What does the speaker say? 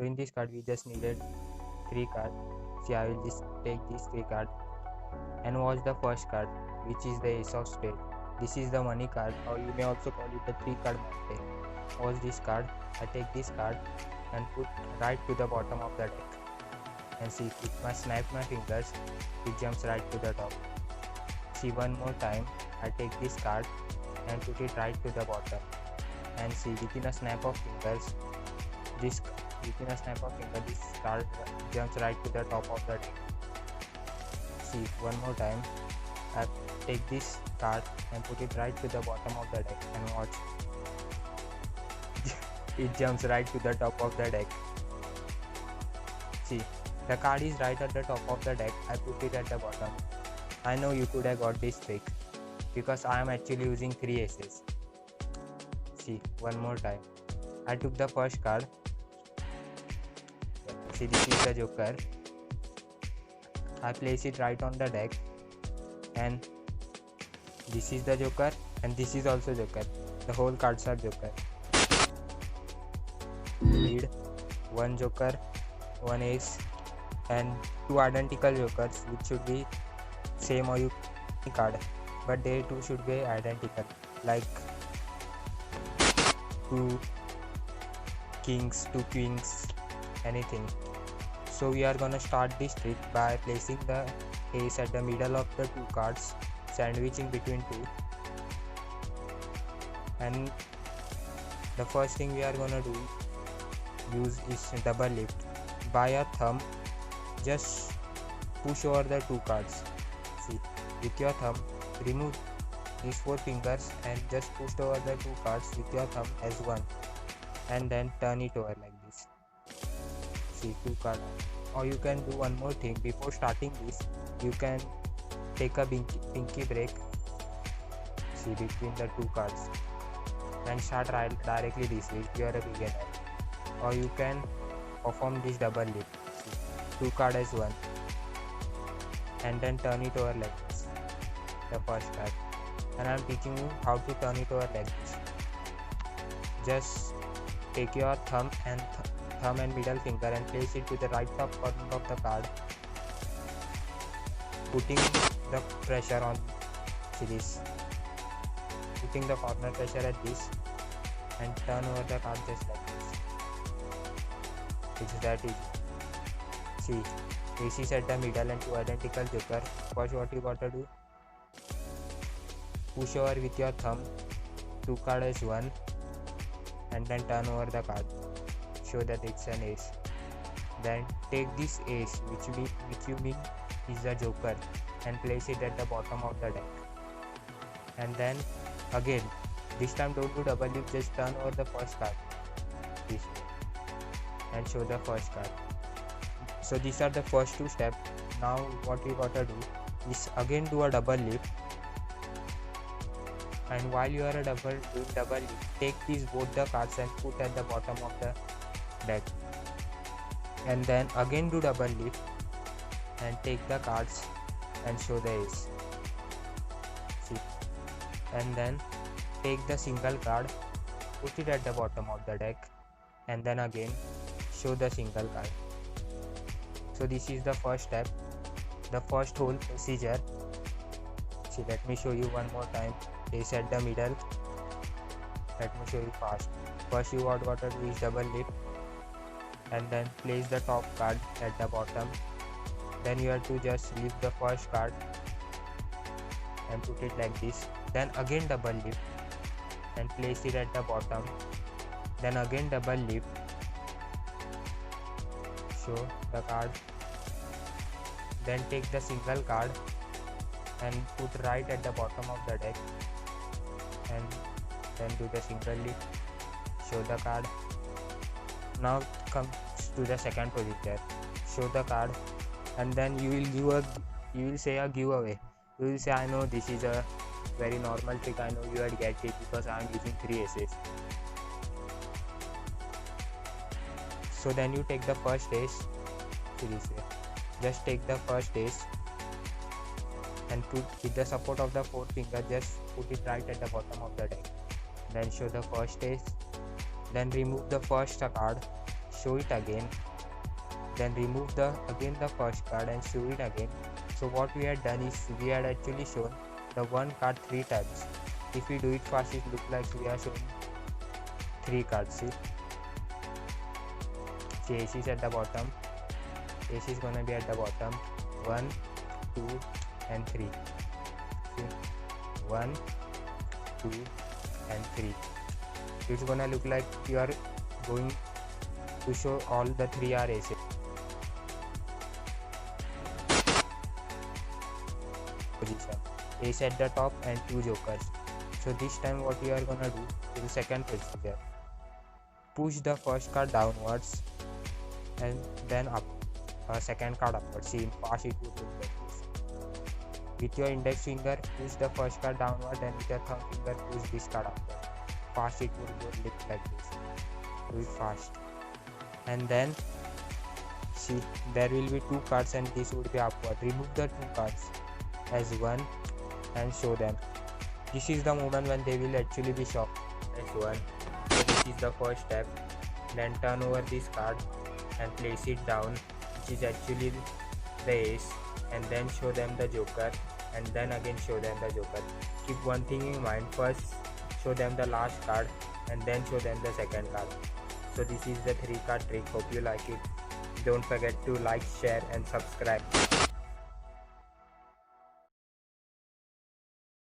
in this card we just needed 3 cards. See, I will just take these 3 cards and watch the first card, which is the Ace of Spades. This is the money card, or you may also call it the 3 card Monte. Watch this card. I take this card and put right to the bottom of the deck. And see, if I snap my fingers, it jumps right to the top. See, one more time, I take this card and put it right to the bottom. And see, within a snap of fingers, this card jumps right to the top of the deck. See, one more time, I take this card and put it right to the bottom of the deck, and watch. It jumps right to the top of the deck. See, the card is right at the top of the deck. I put it at the bottom. I know you could have got this trick because I am actually using 3 aces. See, one more time. I took the first card. See, this is the Joker. I place it right on the deck, and this is the Joker, and this is also Joker. The whole cards are Joker. Lead, 1 Joker, 1 ace, and 2 identical Jokers, which should be same or you card, but they too should be identical, like 2 kings, 2 queens, anything. So we are gonna start this trick by placing the ace at the middle of the 2 cards, sandwiching between 2. And the first thing we are gonna use is double lift. By your thumb, just push over the 2 cards. See, with your thumb, remove these 4 fingers and just push over the 2 cards with your thumb as one, and then turn it over like this. See, 2 cards. Or you can do one more thing. Before starting this, you can take a pinky break, see, between the 2 cards, and start directly this way if you are a beginner. Or you can perform this double lift. See, 2 cards as one, and then turn it over like this, the first card. And I am teaching you how to turn it over like this. Just take your thumb and middle finger and place it to the right top corner of the card, putting the pressure on this, putting the corner pressure at this, and turn over the card just like this. It's that easy. See, ace is at the middle and 2 identical Joker. First, what you gotta do, push over with your thumb 2 cards as one, and then turn over the card, show that it's an ace. Then take this ace, which you mean is the Joker, and place it at the bottom of the deck. And then again, this time don't do double lift, just turn over the first card this way and show the first card. So these are the first 2 steps. Now what you gotta do is again do a double lift, and while you are doing double lift, take these both the cards and put at the bottom of the deck, and then again do double lift and take the cards and show the ace. See, and then take the single card, put it at the bottom of the deck, and then again show the single card. So this is the first step, the first whole procedure. See, let me show you one more time. Ace at the middle. Let me show you fast. First you what gotta do is double lift, and then place the top card at the bottom. Then you have to just lift the first card and put it like this. Then again double lift and place it at the bottom. Then again double lift, show the card. Then take the single card and put right at the bottom of the deck, and then do the single lift, show the card. Now comes to the second procedure. Show the card, and then you will say a giveaway. You will say, I know this is a very normal trick, I know you had get it because I am using 3 aces. So then you take the first ace, see this way. Just take the first ace and put with the support of the 4th finger, just put it right at the bottom of the deck. Then show the first ace. Then remove the first card, show it again, then remove the first card and show it again. So what we had done is we had actually shown the one card 3 times. If we do it fast, it looks like we are showing 3 cards. See, ace is at the bottom, ace is gonna be at the bottom, 1, 2 and 3. See, 1, 2 and 3. It's gonna look like you are going to show all the 3 are aces. Position, ace at the top and 2 jokers. So this time what we are gonna do is the second procedure. Push the first card downwards and then up, second card upwards. See, in fast it would look like this. With your index finger push the first card downward, and with your thumb finger push this card upward. Fast it would look like this. Do it fast. And then see, there will be 2 cards and this would be upward. Remove the 2 cards as one and show them. This is the moment when they will actually be shocked as one. So this is the first step. Then turn over this card and place it down, which is actually the ace, and then show them the joker, and then again show them the joker. Keep one thing in mind, first show them the last card and then show them the second card. So this is the 3 card trick. Hope you like it. Don't forget to like, share and subscribe.